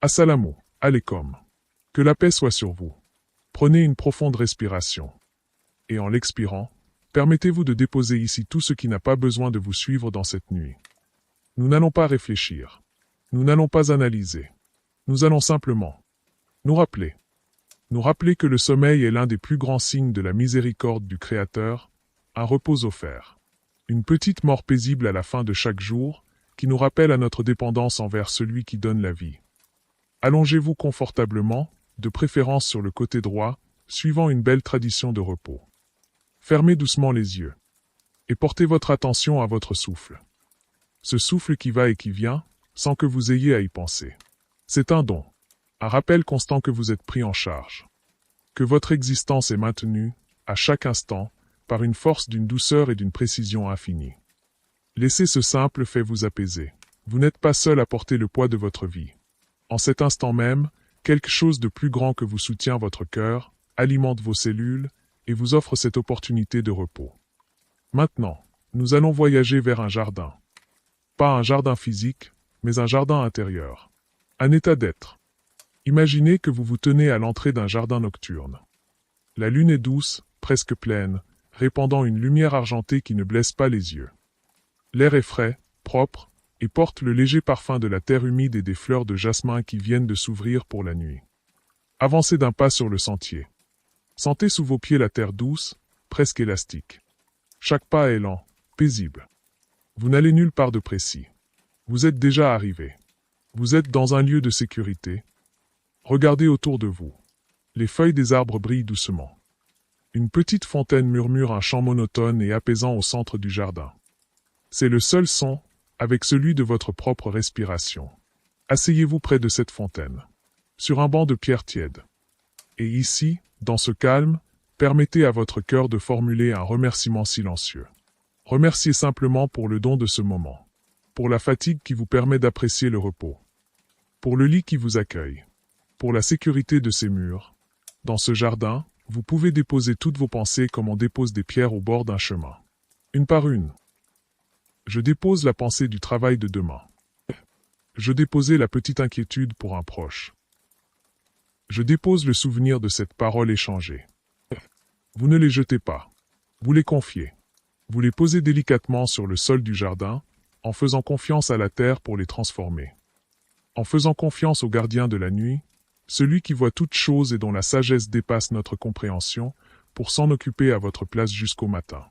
Assalamu alaikum. Que la paix soit sur vous. Prenez une profonde respiration. Et en l'expirant, permettez-vous de déposer ici tout ce qui n'a pas besoin de vous suivre dans cette nuit. Nous n'allons pas réfléchir. Nous n'allons pas analyser. Nous allons simplement nous rappeler. Nous rappeler que le sommeil est l'un des plus grands signes de la miséricorde du Créateur, un repos offert. Une petite mort paisible à la fin de chaque jour, qui nous rappelle à notre dépendance envers celui qui donne la vie. Allongez-vous confortablement, de préférence sur le côté droit, suivant une belle tradition de repos. Fermez doucement les yeux. Et portez votre attention à votre souffle. Ce souffle qui va et qui vient, sans que vous ayez à y penser. C'est un don. Un rappel constant que vous êtes pris en charge. Que votre existence est maintenue, à chaque instant, par une force d'une douceur et d'une précision infinie. Laissez ce simple fait vous apaiser. Vous n'êtes pas seul à porter le poids de votre vie. En cet instant même, quelque chose de plus grand que vous soutient votre cœur, alimente vos cellules, et vous offre cette opportunité de repos. Maintenant, nous allons voyager vers un jardin. Pas un jardin physique, mais un jardin intérieur. Un état d'être. Imaginez que vous vous tenez à l'entrée d'un jardin nocturne. La lune est douce, presque pleine, répandant une lumière argentée qui ne blesse pas les yeux. L'air est frais, propre, et porte le léger parfum de la terre humide et des fleurs de jasmin qui viennent de s'ouvrir pour la nuit. Avancez d'un pas sur le sentier. Sentez sous vos pieds la terre douce, presque élastique. Chaque pas est lent, paisible. Vous n'allez nulle part de précis. Vous êtes déjà arrivé. Vous êtes dans un lieu de sécurité. Regardez autour de vous. Les feuilles des arbres brillent doucement. Une petite fontaine murmure un chant monotone et apaisant au centre du jardin. C'est le seul son, avec celui de votre propre respiration. Asseyez-vous près de cette fontaine, sur un banc de pierre tiède. Et ici, dans ce calme, permettez à votre cœur de formuler un remerciement silencieux. Remerciez simplement pour le don de ce moment, pour la fatigue qui vous permet d'apprécier le repos, pour le lit qui vous accueille, pour la sécurité de ces murs. Dans ce jardin, vous pouvez déposer toutes vos pensées comme on dépose des pierres au bord d'un chemin. Une par une. Je dépose la pensée du travail de demain. Je déposais la petite inquiétude pour un proche. Je dépose le souvenir de cette parole échangée. Vous ne les jetez pas. Vous les confiez. Vous les posez délicatement sur le sol du jardin, en faisant confiance à la terre pour les transformer. En faisant confiance au gardien de la nuit, celui qui voit toutes choses et dont la sagesse dépasse notre compréhension, pour s'en occuper à votre place jusqu'au matin.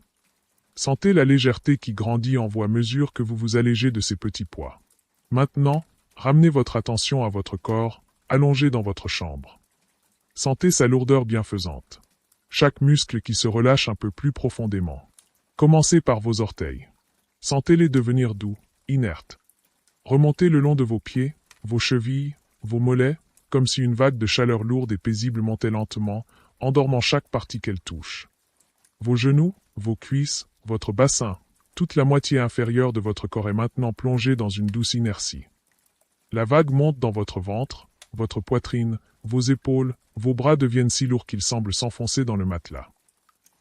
Sentez la légèreté qui grandit en mesure que vous vous allégez de ces petits poids. Maintenant, ramenez votre attention à votre corps, allongé dans votre chambre. Sentez sa lourdeur bienfaisante. Chaque muscle qui se relâche un peu plus profondément. Commencez par vos orteils. Sentez-les devenir doux, inertes. Remontez le long de vos pieds, vos chevilles, vos mollets, comme si une vague de chaleur lourde et paisible montait lentement, endormant chaque partie qu'elle touche. Vos genoux, vos cuisses, votre bassin, toute la moitié inférieure de votre corps est maintenant plongée dans une douce inertie. La vague monte dans votre ventre, votre poitrine, vos épaules, vos bras deviennent si lourds qu'ils semblent s'enfoncer dans le matelas.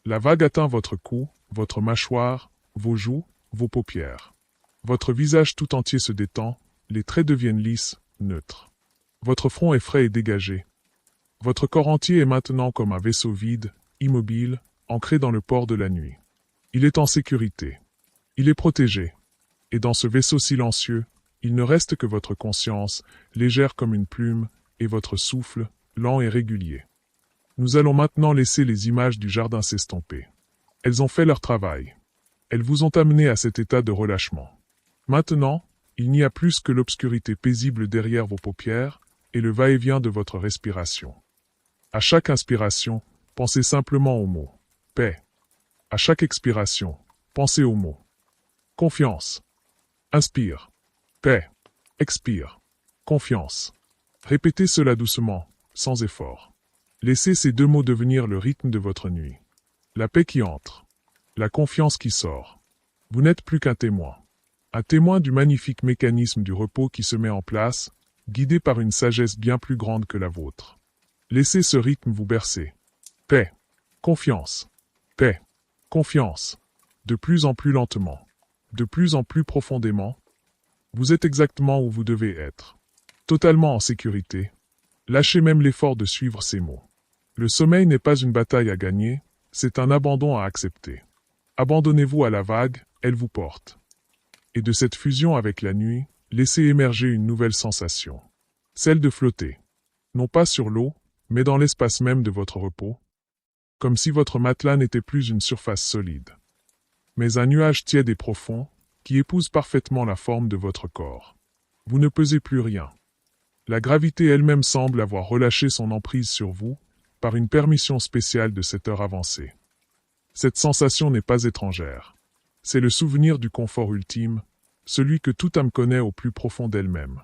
La vague atteint votre cou, votre mâchoire, vos joues, vos paupières. Votre visage tout entier se détend, les traits deviennent lisses, neutres. Votre front est frais et dégagé. Votre corps entier est maintenant comme un vaisseau vide, immobile, ancré dans le port de la nuit. Il est en sécurité. Il est protégé. Et dans ce vaisseau silencieux, il ne reste que votre conscience, légère comme une plume, et votre souffle, lent et régulier. Nous allons maintenant laisser les images du jardin s'estomper. Elles ont fait leur travail. Elles vous ont amené à cet état de relâchement. Maintenant, il n'y a plus que l'obscurité paisible derrière vos paupières et le va-et-vient de votre respiration. À chaque inspiration, pensez simplement au mot « paix ». À chaque expiration, pensez au mot « confiance ». Inspire. Paix. Expire. Confiance. Répétez cela doucement, sans effort. Laissez ces deux mots devenir le rythme de votre nuit. La paix qui entre. La confiance qui sort. Vous n'êtes plus qu'un témoin. Un témoin du magnifique mécanisme du repos qui se met en place, guidé par une sagesse bien plus grande que la vôtre. Laissez ce rythme vous bercer. Paix. Confiance. Paix. Confiance. De plus en plus lentement. De plus en plus profondément. Vous êtes exactement où vous devez être. totalement en sécurité. Lâchez même l'effort de suivre ces mots. Le sommeil n'est pas une bataille à gagner, c'est un abandon à accepter. Abandonnez-vous à la vague, elle vous porte. Et de cette fusion avec la nuit, laissez émerger une nouvelle sensation. Celle de flotter. Non pas sur l'eau, mais dans l'espace même de votre repos. Comme si votre matelas n'était plus une surface solide, mais un nuage tiède et profond, qui épouse parfaitement la forme de votre corps. Vous ne pesez plus rien. La gravité elle-même semble avoir relâché son emprise sur vous, par une permission spéciale de cette heure avancée. Cette sensation n'est pas étrangère. C'est le souvenir du confort ultime, celui que toute âme connaît au plus profond d'elle-même.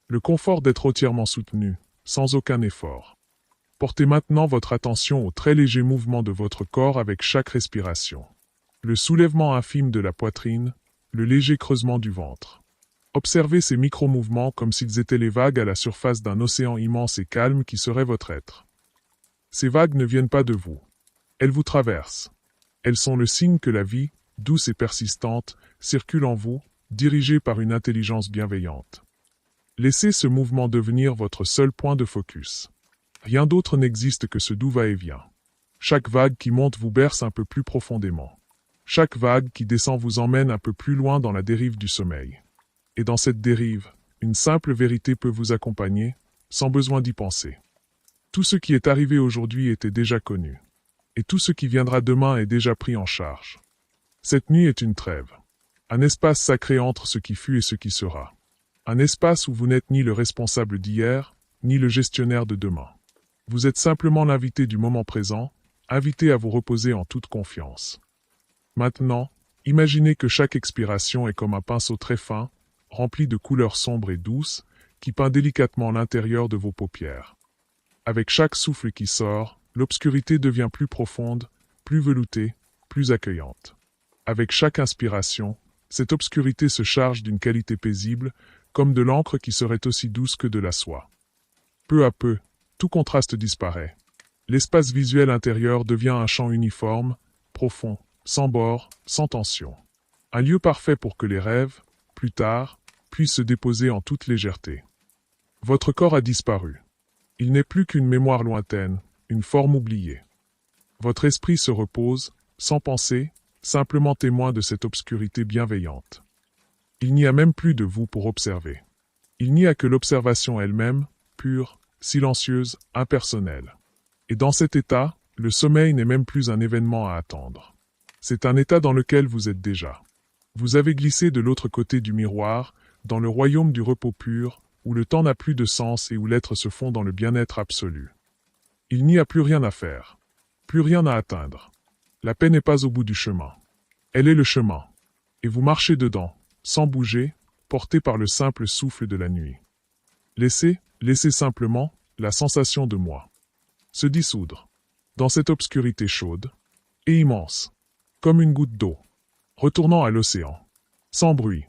Le confort d'être entièrement soutenu, sans aucun effort. Portez maintenant votre attention aux très légers mouvements de votre corps avec chaque respiration. Le soulèvement infime de la poitrine, le léger creusement du ventre. Observez ces micro-mouvements comme s'ils étaient les vagues à la surface d'un océan immense et calme qui serait votre être. Ces vagues ne viennent pas de vous. Elles vous traversent. Elles sont le signe que la vie, douce et persistante, circule en vous, dirigée par une intelligence bienveillante. Laissez ce mouvement devenir votre seul point de focus. Rien d'autre n'existe que ce doux va-et-vient. Chaque vague qui monte vous berce un peu plus profondément. Chaque vague qui descend vous emmène un peu plus loin dans la dérive du sommeil. Et dans cette dérive, une simple vérité peut vous accompagner, sans besoin d'y penser. Tout ce qui est arrivé aujourd'hui était déjà connu. Et tout ce qui viendra demain est déjà pris en charge. Cette nuit est une trêve. Un espace sacré entre ce qui fut et ce qui sera. Un espace où vous n'êtes ni le responsable d'hier, ni le gestionnaire de demain. Vous êtes simplement l'invité du moment présent, invité à vous reposer en toute confiance. Maintenant, imaginez que chaque expiration est comme un pinceau très fin, rempli de couleurs sombres et douces, qui peint délicatement l'intérieur de vos paupières. Avec chaque souffle qui sort, l'obscurité devient plus profonde, plus veloutée, plus accueillante. Avec chaque inspiration, cette obscurité se charge d'une qualité paisible, comme de l'encre qui serait aussi douce que de la soie. Peu à peu, tout contraste disparaît. L'espace visuel intérieur devient un champ uniforme, profond, sans bord, sans tension. Un lieu parfait pour que les rêves, plus tard, puissent se déposer en toute légèreté. Votre corps a disparu. Il n'est plus qu'une mémoire lointaine, une forme oubliée. Votre esprit se repose, sans penser, simplement témoin de cette obscurité bienveillante. Il n'y a même plus de vous pour observer. Il n'y a que l'observation elle-même, pure, silencieuse, impersonnelle. Et dans cet état, le sommeil n'est même plus un événement à attendre. C'est un état dans lequel vous êtes déjà. Vous avez glissé de l'autre côté du miroir, dans le royaume du repos pur, où le temps n'a plus de sens et où l'être se fond dans le bien-être absolu. Il n'y a plus rien à faire. Plus rien à atteindre. La paix n'est pas au bout du chemin. Elle est le chemin. Et vous marchez dedans, sans bouger, porté par le simple souffle de la nuit. Laissez simplement, la sensation de moi se dissoudre, dans cette obscurité chaude, et immense, comme une goutte d'eau, retournant à l'océan, sans bruit,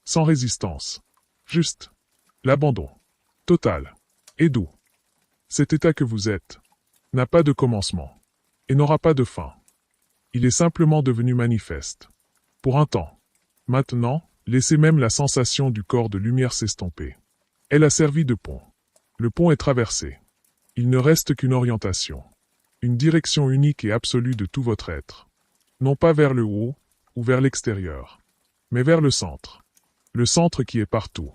sans résistance, juste, l'abandon, total, et doux. Cet état que vous êtes, n'a pas de commencement, et n'aura pas de fin. Il est simplement devenu manifeste. Pour un temps. Maintenant, laissez même la sensation du corps de lumière s'estomper. Elle a servi de pont. Le pont est traversé. Il ne reste qu'une orientation. Une direction unique et absolue de tout votre être. Non pas vers le haut, ou vers l'extérieur, mais vers le centre. Le centre qui est partout.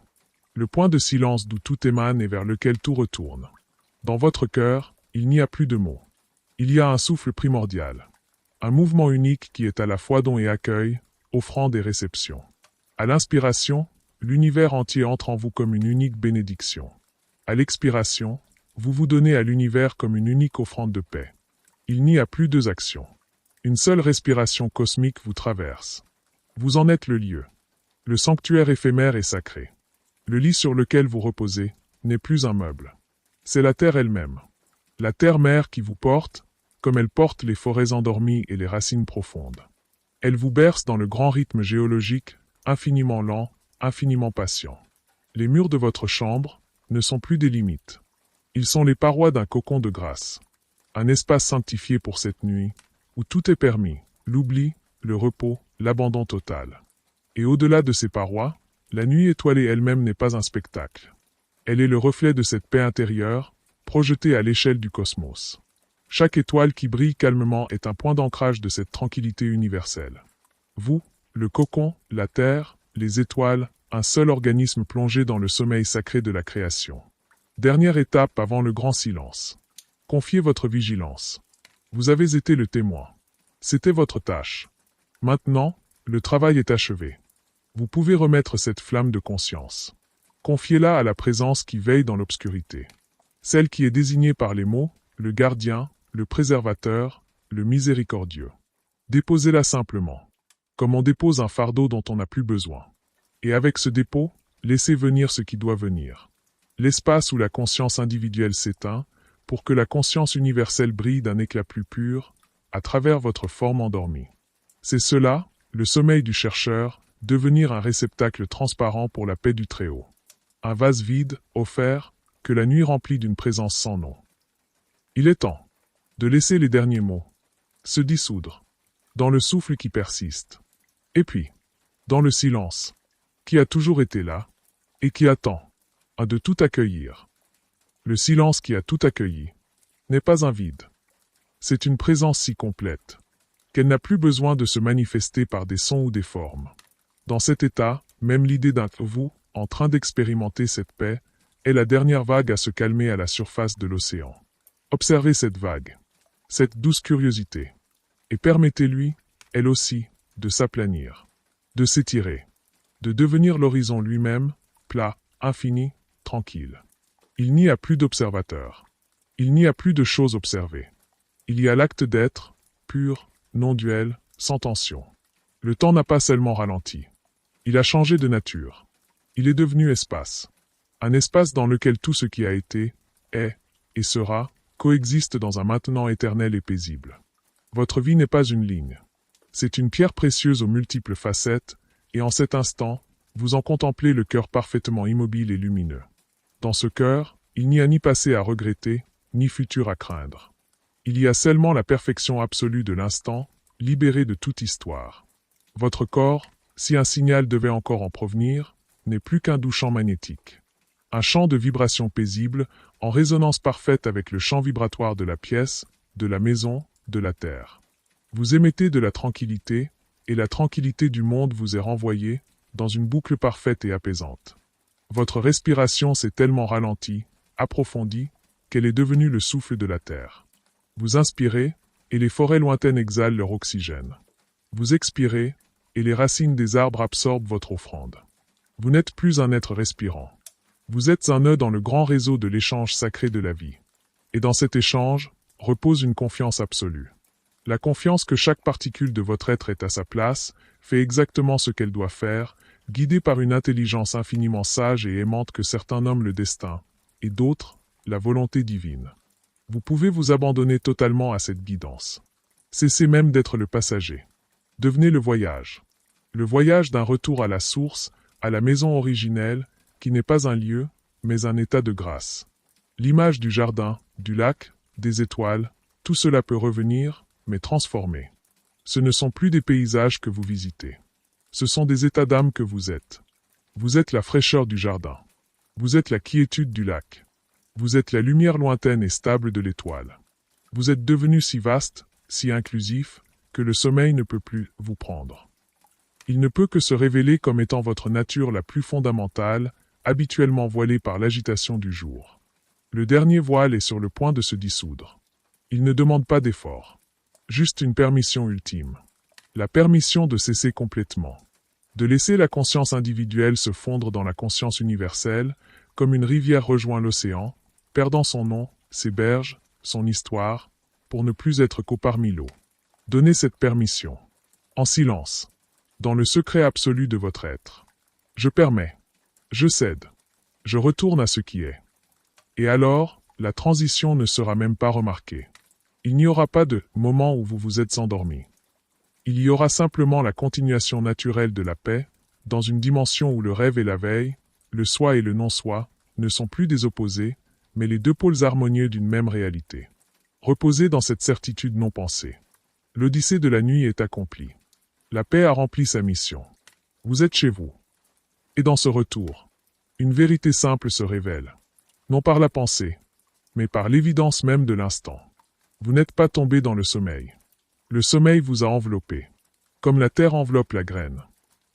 Le point de silence d'où tout émane et vers lequel tout retourne. Dans votre cœur, il n'y a plus de mots. Il y a un souffle primordial. Un mouvement unique qui est à la fois don et accueil, offrande et réception. À l'inspiration, l'univers entier entre en vous comme une unique bénédiction. À l'expiration, vous vous donnez à l'univers comme une unique offrande de paix. Il n'y a plus deux actions. Une seule respiration cosmique vous traverse. Vous en êtes le lieu. Le sanctuaire éphémère et sacré. Le lit sur lequel vous reposez n'est plus un meuble. C'est la terre elle-même. La terre-mère qui vous porte, comme elle porte les forêts endormies et les racines profondes. Elle vous berce dans le grand rythme géologique, infiniment lent, infiniment patient. Les murs de votre chambre ne sont plus des limites. Ils sont les parois d'un cocon de grâce. Un espace sanctifié pour cette nuit, où tout est permis, l'oubli, le repos, l'abandon total. Et au-delà de ces parois, la nuit étoilée elle-même n'est pas un spectacle. Elle est le reflet de cette paix intérieure, projetée à l'échelle du cosmos. Chaque étoile qui brille calmement est un point d'ancrage de cette tranquillité universelle. Vous, le cocon, la terre, les étoiles, un seul organisme plongé dans le sommeil sacré de la création. Dernière étape avant le grand silence. Confiez votre vigilance. Vous avez été le témoin. C'était votre tâche. Maintenant, le travail est achevé. Vous pouvez remettre cette flamme de conscience. Confiez-la à la présence qui veille dans l'obscurité. Celle qui est désignée par les mots, le gardien, le préservateur, le miséricordieux. Déposez-la simplement, comme on dépose un fardeau dont on n'a plus besoin. Et avec ce dépôt, laissez venir ce qui doit venir. L'espace où la conscience individuelle s'éteint, pour que la conscience universelle brille d'un éclat plus pur, à travers votre forme endormie. C'est cela, le sommeil du chercheur, devenir un réceptacle transparent pour la paix du Très-Haut. Un vase vide, offert, que la nuit remplit d'une présence sans nom. Il est temps de laisser les derniers mots se dissoudre, dans le souffle qui persiste, et puis, dans le silence, qui a toujours été là, et qui attend, de tout accueillir. Le silence qui a tout accueilli n'est pas un vide. C'est une présence si complète, qu'elle n'a plus besoin de se manifester par des sons ou des formes. Dans cet état, même l'idée d'un vous, en train d'expérimenter cette paix, est la dernière vague à se calmer à la surface de l'océan. Observez cette vague, cette douce curiosité, et permettez-lui, elle aussi, de s'aplanir, de s'étirer, de devenir l'horizon lui-même, plat, infini, tranquille. Il n'y a plus d'observateur. Il n'y a plus de choses observées. Il y a l'acte d'être, pur, non-duel, sans tension. Le temps n'a pas seulement ralenti. Il a changé de nature. Il est devenu espace. Un espace dans lequel tout ce qui a été, est, et sera, coexiste dans un maintenant éternel et paisible. Votre vie n'est pas une ligne. C'est une pierre précieuse aux multiples facettes, et en cet instant, vous en contemplez le cœur parfaitement immobile et lumineux. Dans ce cœur, il n'y a ni passé à regretter, ni futur à craindre. Il y a seulement la perfection absolue de l'instant, libérée de toute histoire. Votre corps, si un signal devait encore en provenir, n'est plus qu'un doux champ magnétique. Un champ de vibrations paisibles, en résonance parfaite avec le champ vibratoire de la pièce, de la maison, de la terre. Vous émettez de la tranquillité, et la tranquillité du monde vous est renvoyée, dans une boucle parfaite et apaisante. Votre respiration s'est tellement ralentie, approfondie, qu'elle est devenue le souffle de la terre. Vous inspirez, et les forêts lointaines exhalent leur oxygène. Vous expirez, et les racines des arbres absorbent votre offrande. Vous n'êtes plus un être respirant. Vous êtes un nœud dans le grand réseau de l'échange sacré de la vie. Et dans cet échange, repose une confiance absolue. La confiance que chaque particule de votre être est à sa place, fait exactement ce qu'elle doit faire, guidée par une intelligence infiniment sage et aimante que certains nomment le destin, et d'autres, la volonté divine. Vous pouvez vous abandonner totalement à cette guidance. Cessez même d'être le passager. Devenez le voyage. Le voyage d'un retour à la source, à la maison originelle, qui n'est pas un lieu, mais un état de grâce. L'image du jardin, du lac, des étoiles, tout cela peut revenir, mais transformé. Ce ne sont plus des paysages que vous visitez. Ce sont des états d'âme que vous êtes. Vous êtes la fraîcheur du jardin. Vous êtes la quiétude du lac. Vous êtes la lumière lointaine et stable de l'étoile. Vous êtes devenu si vaste, si inclusif, que le sommeil ne peut plus vous prendre. Il ne peut que se révéler comme étant votre nature la plus fondamentale, habituellement voilée par l'agitation du jour. Le dernier voile est sur le point de se dissoudre. Il ne demande pas d'effort. Juste une permission ultime. La permission de cesser complètement. De laisser la conscience individuelle se fondre dans la conscience universelle, comme une rivière rejoint l'océan, perdant son nom, ses berges, son histoire, pour ne plus être qu'au parmi l'eau. Donnez cette permission. En silence. Dans le secret absolu de votre être. Je permets. Je cède. Je retourne à ce qui est. Et alors, la transition ne sera même pas remarquée. Il n'y aura pas de moment où vous vous êtes endormi. Il y aura simplement la continuation naturelle de la paix, dans une dimension où le rêve et la veille, le soi et le non-soi, ne sont plus des opposés, mais les deux pôles harmonieux d'une même réalité. Reposez dans cette certitude non pensée. L'odyssée de la nuit est accomplie. La paix a rempli sa mission. Vous êtes chez vous. Et dans ce retour, Une vérité simple se révèle. Non par la pensée, mais par l'évidence même de l'instant. Vous n'êtes pas tombé dans le sommeil. Le sommeil vous a enveloppé, comme la terre enveloppe la graine.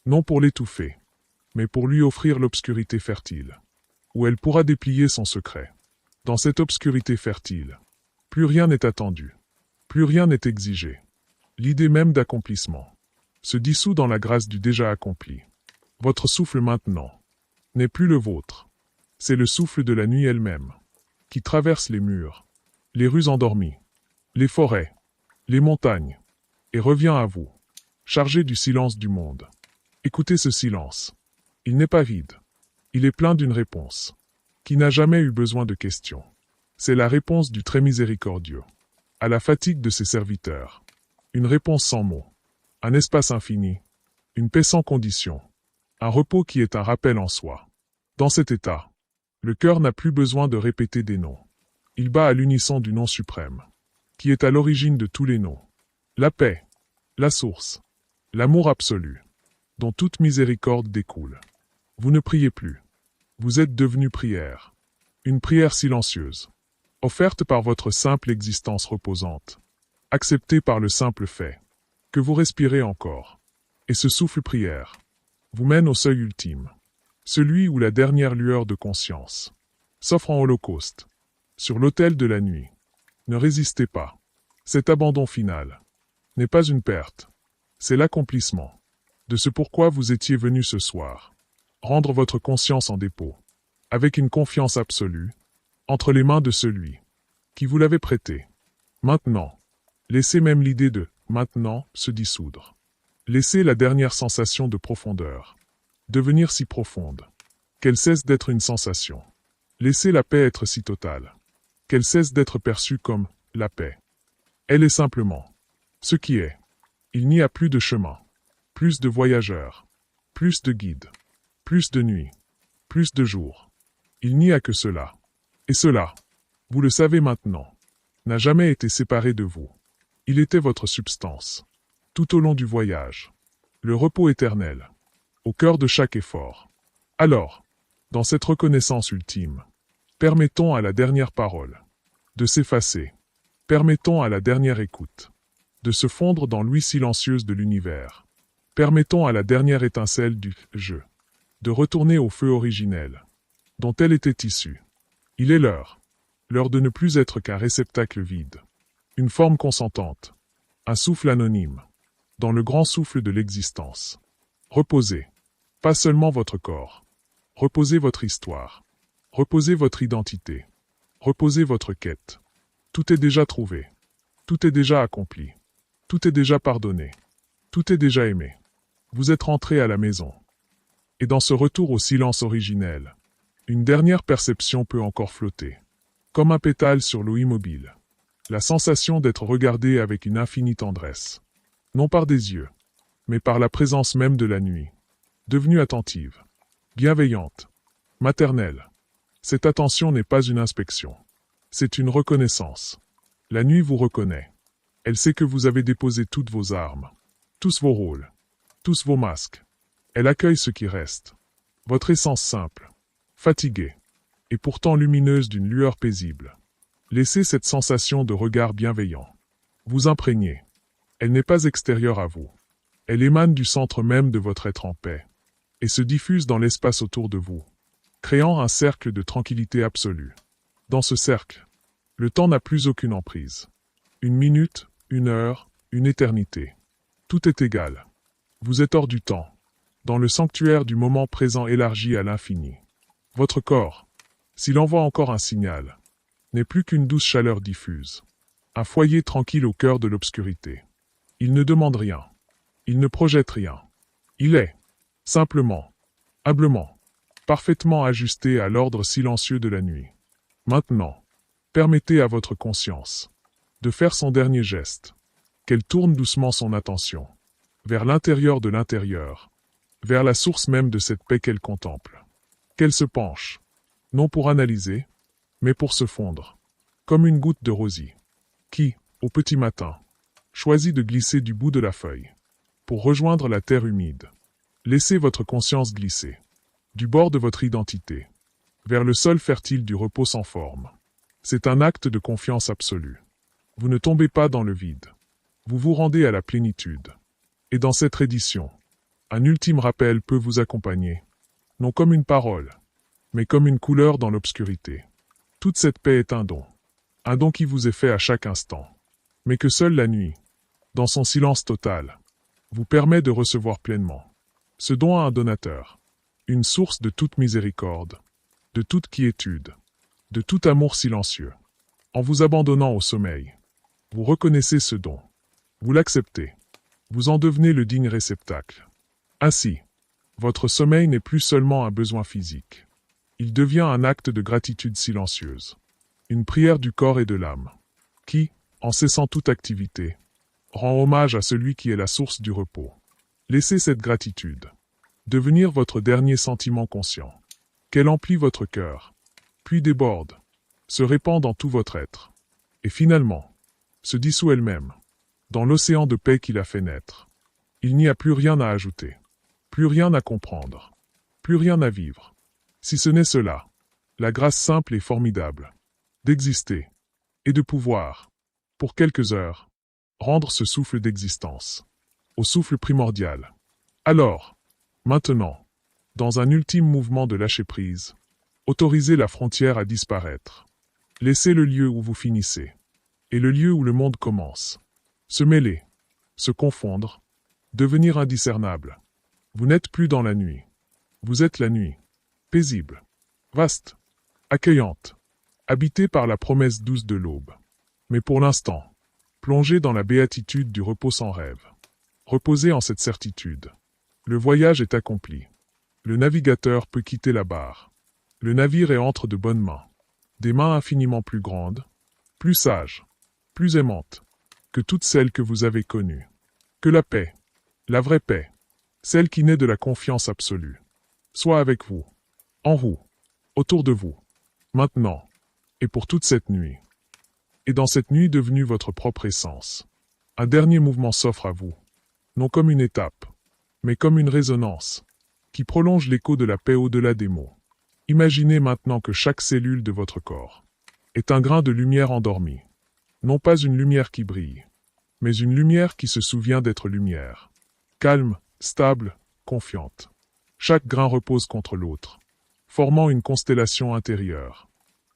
Non pour l'étouffer, mais pour lui offrir l'obscurité fertile, où elle pourra déplier son secret. Dans cette obscurité fertile, plus rien n'est attendu, plus rien n'est exigé. L'idée même d'accomplissement se dissout dans la grâce du déjà accompli. Votre souffle maintenant n'est plus le vôtre. C'est le souffle de la nuit elle-même, qui traverse les murs, les rues endormies, les forêts, les montagnes, et revient à vous, chargé du silence du monde. Écoutez ce silence. Il n'est pas vide. Il est plein d'une réponse, qui n'a jamais eu besoin de questions. C'est la réponse du très miséricordieux, à la fatigue de ses serviteurs. Une réponse sans mots, un espace infini, une paix sans condition, un repos qui est un rappel en soi. Dans cet état, le cœur n'a plus besoin de répéter des noms. Il bat à l'unisson du nom suprême, qui est à l'origine de tous les noms. La paix, la source, l'amour absolu, dont toute miséricorde découle. Vous ne priez plus. Vous êtes devenu prière. Une prière silencieuse, offerte par votre simple existence reposante, acceptée par le simple fait que vous respirez encore. Et ce souffle prière vous mène au seuil ultime, celui où la dernière lueur de conscience s'offre en holocauste, sur l'autel de la nuit. Ne résistez pas. Cet abandon final n'est pas une perte, c'est l'accomplissement de ce pourquoi vous étiez venu ce soir. Rendre votre conscience en dépôt, avec une confiance absolue, entre les mains de celui qui vous l'avait prêté. Maintenant, laissez même l'idée de « maintenant » se dissoudre. Laissez la dernière sensation de profondeur devenir si profonde qu'elle cesse d'être une sensation. Laissez la paix être si totale qu'elle cesse d'être perçue comme la paix. Elle est simplement ce qui est. Il n'y a plus de chemin, plus de voyageurs, plus de guides, plus de nuits, plus de jours. Il n'y a que cela. Et cela, vous le savez maintenant, n'a jamais été séparé de vous. Il était votre substance, tout au long du voyage. Le repos éternel, au cœur de chaque effort. Alors, dans cette reconnaissance ultime, permettons à la dernière parole de s'effacer. Permettons à la dernière écoute de se fondre dans l'ouïe silencieuse de l'univers. Permettons à la dernière étincelle du « je » de retourner au feu originel, dont elle était issue. Il est l'heure de ne plus être qu'un réceptacle vide, une forme consentante, un souffle anonyme, dans le grand souffle de l'existence. Reposez, pas seulement votre corps, reposez votre histoire, reposez votre identité, reposez votre quête. Tout est déjà trouvé, tout est déjà accompli, tout est déjà pardonné, tout est déjà aimé. Vous êtes rentré à la maison. Et dans ce retour au silence originel, une dernière perception peut encore flotter, comme un pétale sur l'eau immobile. La sensation d'être regardé avec une infinie tendresse, non par des yeux, mais par la présence même de la nuit, devenue attentive, bienveillante, maternelle. Cette attention n'est pas une inspection, c'est une reconnaissance. La nuit vous reconnaît. Elle sait que vous avez déposé toutes vos armes, tous vos rôles, tous vos masques. Elle accueille ce qui reste. Votre essence simple, fatiguée, et pourtant lumineuse d'une lueur paisible. Laissez cette sensation de regard bienveillant vous imprégner. Elle n'est pas extérieure à vous. Elle émane du centre même de votre être en paix, et se diffuse dans l'espace autour de vous, créant un cercle de tranquillité absolue. Dans ce cercle, le temps n'a plus aucune emprise. Une minute, une heure, une éternité. Tout est égal. Vous êtes hors du temps, dans le sanctuaire du moment présent élargi à l'infini. Votre corps, s'il envoie encore un signal, n'est plus qu'une douce chaleur diffuse, un foyer tranquille au cœur de l'obscurité. Il ne demande rien, il ne projette rien. Il est, simplement, humblement, parfaitement ajusté à l'ordre silencieux de la nuit. Maintenant, permettez à votre conscience de faire son dernier geste, qu'elle tourne doucement son attention vers l'intérieur de l'intérieur, vers la source même de cette paix qu'elle contemple. Qu'elle se penche, non pour analyser, mais pour se fondre, comme une goutte de rosie, qui, au petit matin, choisit de glisser du bout de la feuille, pour rejoindre la terre humide. Laissez votre conscience glisser. du bord de votre identité, vers le sol fertile du repos sans forme. C'est un acte de confiance absolue. Vous ne tombez pas dans le vide. Vous vous rendez à la plénitude. Et dans cette reddition, un ultime rappel peut vous accompagner, non comme une parole, mais comme une couleur dans l'obscurité. Toute cette paix est un don qui vous est fait à chaque instant, mais que seule la nuit, dans son silence total, vous permet de recevoir pleinement. Ce don a un donateur, une source de toute miséricorde, de toute quiétude, de tout amour silencieux. En vous abandonnant au sommeil, vous reconnaissez ce don, vous l'acceptez, vous en devenez le digne réceptacle. Ainsi, votre sommeil n'est plus seulement un besoin physique. Il devient un acte de gratitude silencieuse, une prière du corps et de l'âme, qui, en cessant toute activité, rend hommage à celui qui est la source du repos. Laissez cette gratitude devenir votre dernier sentiment conscient, qu'elle emplit votre cœur, puis déborde, se répand dans tout votre être, et finalement, se dissout elle-même, dans l'océan de paix qui l'a fait naître. Il n'y a plus rien à ajouter, plus rien à comprendre, plus rien à vivre, si ce n'est cela, la grâce simple et formidable, d'exister, et de pouvoir, pour quelques heures, rendre ce souffle d'existence, au souffle primordial. Alors, maintenant, dans un ultime mouvement de lâcher-prise, autorisez la frontière à disparaître. Laissez le lieu où vous finissez, et le lieu où le monde commence, se mêler, se confondre, devenir indiscernable. Vous n'êtes plus dans la nuit. Vous êtes la nuit, paisible, vaste, accueillante, habitée par la promesse douce de l'aube. Mais pour l'instant, plongez dans la béatitude du repos sans rêve. Reposez en cette certitude. Le voyage est accompli. Le navigateur peut quitter la barre. Le navire est entre de bonnes mains. Des mains infiniment plus grandes, plus sages, plus aimantes, que toutes celles que vous avez connues. Que la paix, la vraie paix, celle qui naît de la confiance absolue, soit avec vous, en vous, autour de vous, maintenant, et pour toute cette nuit. Et dans cette nuit devenue votre propre essence, un dernier mouvement s'offre à vous, non comme une étape, mais comme une résonance, qui prolonge l'écho de la paix au-delà des mots. Imaginez maintenant que chaque cellule de votre corps est un grain de lumière endormi, non pas une lumière qui brille, mais une lumière qui se souvient d'être lumière, calme, stable, confiante. Chaque grain repose contre l'autre, formant une constellation intérieure,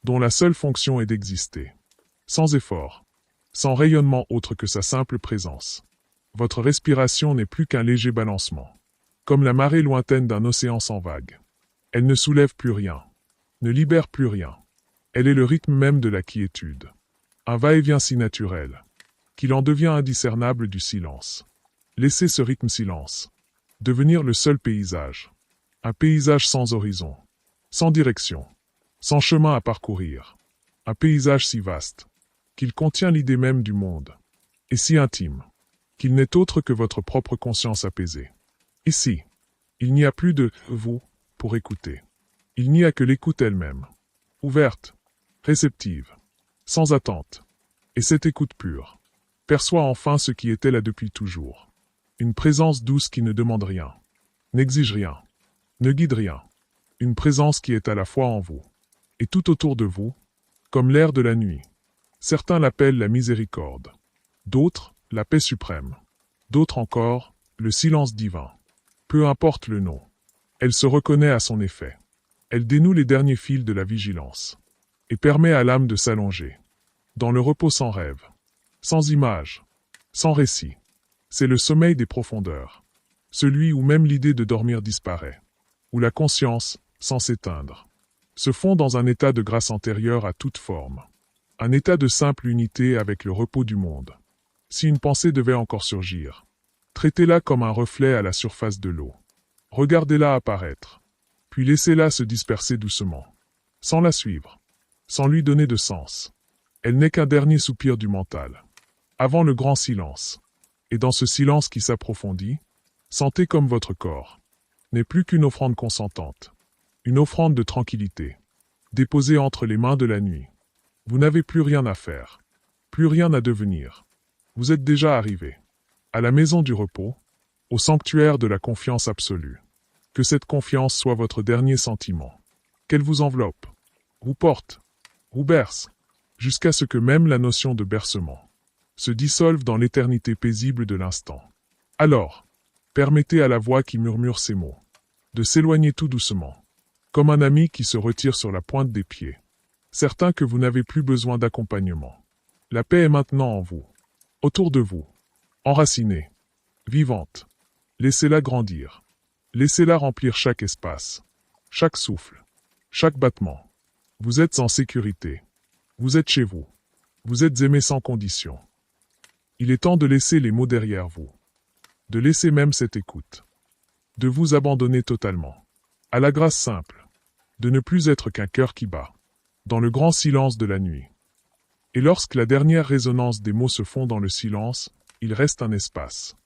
dont la seule fonction est d'exister, sans effort, sans rayonnement autre que sa simple présence. Votre respiration n'est plus qu'un léger balancement, comme la marée lointaine d'un océan sans vagues. Elle ne soulève plus rien, ne libère plus rien. Elle est le rythme même de la quiétude. Un va-et-vient si naturel, qu'il en devient indiscernable du silence. Laissez ce rythme silence devenir le seul paysage. Un paysage sans horizon, sans direction, sans chemin à parcourir. Un paysage si vaste, qu'il contient l'idée même du monde, et si intime, qu'il n'est autre que votre propre conscience apaisée. Ici, il n'y a plus de « vous » pour écouter. Il n'y a que l'écoute elle-même, ouverte, réceptive, sans attente. Et cette écoute pure perçoit enfin ce qui était là depuis toujours. Une présence douce qui ne demande rien, n'exige rien, ne guide rien. Une présence qui est à la fois en vous et tout autour de vous, comme l'air de la nuit. Certains l'appellent la miséricorde, d'autres la paix suprême, d'autres encore le silence divin. Peu importe le nom, elle se reconnaît à son effet. Elle dénoue les derniers fils de la vigilance et permet à l'âme de s'allonger, dans le repos sans rêve, sans image, sans récit. C'est le sommeil des profondeurs, celui où même l'idée de dormir disparaît, où la conscience, sans s'éteindre, se fond dans un état de grâce antérieur à toute forme, un état de simple unité avec le repos du monde. Si une pensée devait encore surgir, traitez-la comme un reflet à la surface de l'eau. Regardez-la apparaître, puis laissez-la se disperser doucement, sans la suivre, sans lui donner de sens. Elle n'est qu'un dernier soupir du mental, avant le grand silence. Et dans ce silence qui s'approfondit, sentez comme votre corps n'est plus qu'une offrande consentante, une offrande de tranquillité, déposée entre les mains de la nuit. Vous n'avez plus rien à faire, plus rien à devenir. Vous êtes déjà arrivé, à la maison du repos, au sanctuaire de la confiance absolue. Que cette confiance soit votre dernier sentiment. Qu'elle vous enveloppe, vous porte, vous berce, jusqu'à ce que même la notion de bercement se dissolve dans l'éternité paisible de l'instant. Alors, permettez à la voix qui murmure ces mots de s'éloigner tout doucement, comme un ami qui se retire sur la pointe des pieds, certain que vous n'avez plus besoin d'accompagnement. La paix est maintenant en vous, autour de vous, enracinée, vivante. Laissez-la grandir. Laissez-la remplir chaque espace, chaque souffle, chaque battement. Vous êtes en sécurité. Vous êtes chez vous. Vous êtes aimé sans condition. Il est temps de laisser les mots derrière vous. De laisser même cette écoute. De vous abandonner totalement. À la grâce simple. De ne plus être qu'un cœur qui bat. Dans le grand silence de la nuit. Et lorsque la dernière résonance des mots se fond dans le silence, il reste un espace.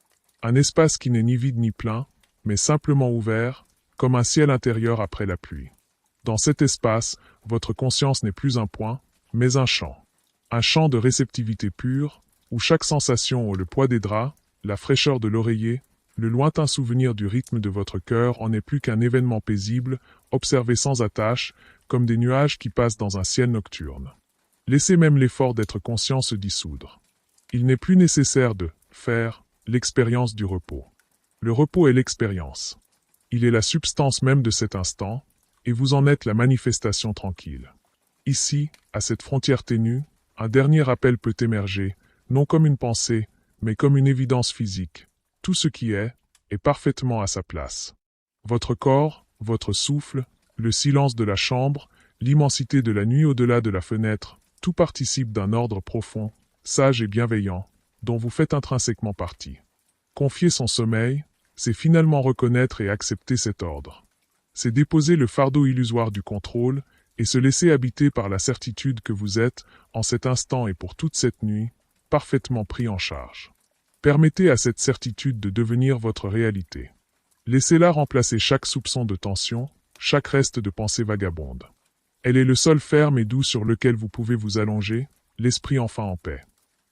Un espace qui n'est ni vide ni plein, mais simplement ouvert, comme un ciel intérieur après la pluie. Dans cet espace, votre conscience n'est plus un point, mais un champ. Un champ de réceptivité pure, où chaque sensation, le poids des draps, la fraîcheur de l'oreiller, le lointain souvenir du rythme de votre cœur en n'est plus qu'un événement paisible, observé sans attache, comme des nuages qui passent dans un ciel nocturne. Laissez même l'effort d'être conscient se dissoudre. Il n'est plus nécessaire de faire l'expérience du repos. Le repos est l'expérience. Il est la substance même de cet instant, et vous en êtes la manifestation tranquille. Ici, à cette frontière ténue, un dernier appel peut émerger, non comme une pensée, mais comme une évidence physique. Tout ce qui est parfaitement à sa place. Votre corps, votre souffle, le silence de la chambre, l'immensité de la nuit au-delà de la fenêtre, tout participe d'un ordre profond, sage et bienveillant, dont vous faites intrinsèquement partie. Confier son sommeil, c'est finalement reconnaître et accepter cet ordre. C'est déposer le fardeau illusoire du contrôle et se laisser habiter par la certitude que vous êtes, en cet instant et pour toute cette nuit, parfaitement pris en charge. Permettez à cette certitude de devenir votre réalité. Laissez-la remplacer chaque soupçon de tension, chaque reste de pensée vagabonde. Elle est le sol ferme et doux sur lequel vous pouvez vous allonger, l'esprit enfin en paix.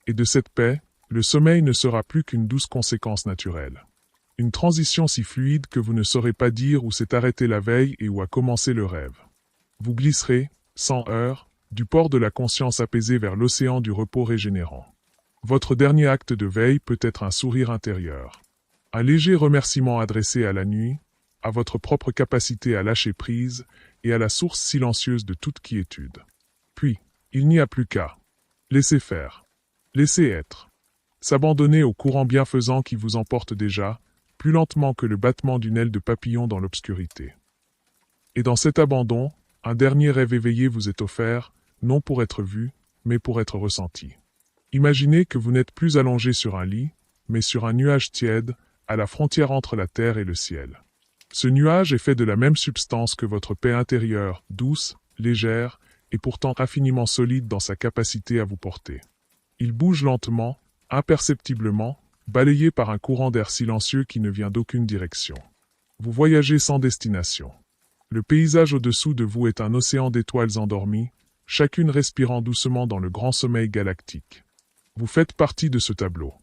Et de cette paix, le sommeil ne sera plus qu'une douce conséquence naturelle. Une transition si fluide que vous ne saurez pas dire où s'est arrêté la veille et où a commencé le rêve. Vous glisserez, sans heurts, du port de la conscience apaisée vers l'océan du repos régénérant. Votre dernier acte de veille peut être un sourire intérieur. Un léger remerciement adressé à la nuit, à votre propre capacité à lâcher prise et à la source silencieuse de toute quiétude. Puis, il n'y a plus qu'à laisser faire, laisser être, s'abandonner au courant bienfaisant qui vous emporte déjà, plus lentement que le battement d'une aile de papillon dans l'obscurité. Et dans cet abandon, un dernier rêve éveillé vous est offert, non pour être vu, mais pour être ressenti. Imaginez que vous n'êtes plus allongé sur un lit, mais sur un nuage tiède, à la frontière entre la terre et le ciel. Ce nuage est fait de la même substance que votre paix intérieure, douce, légère, et pourtant infiniment solide dans sa capacité à vous porter. Il bouge lentement, imperceptiblement, balayé par un courant d'air silencieux qui ne vient d'aucune direction. Vous voyagez sans destination. Le paysage au-dessous de vous est un océan d'étoiles endormies, chacune respirant doucement dans le grand sommeil galactique. Vous faites partie de ce tableau.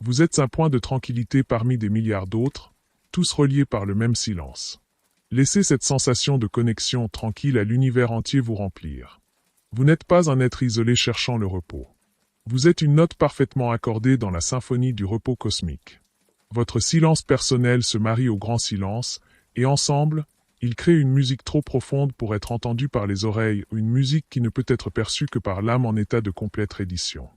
Vous êtes un point de tranquillité parmi des milliards d'autres, tous reliés par le même silence. Laissez cette sensation de connexion tranquille à l'univers entier vous remplir. Vous n'êtes pas un être isolé cherchant le repos. Vous êtes une note parfaitement accordée dans la symphonie du repos cosmique. Votre silence personnel se marie au grand silence, et ensemble, ils créent une musique trop profonde pour être entendue par les oreilles, une musique qui ne peut être perçue que par l'âme en état de complète reddition.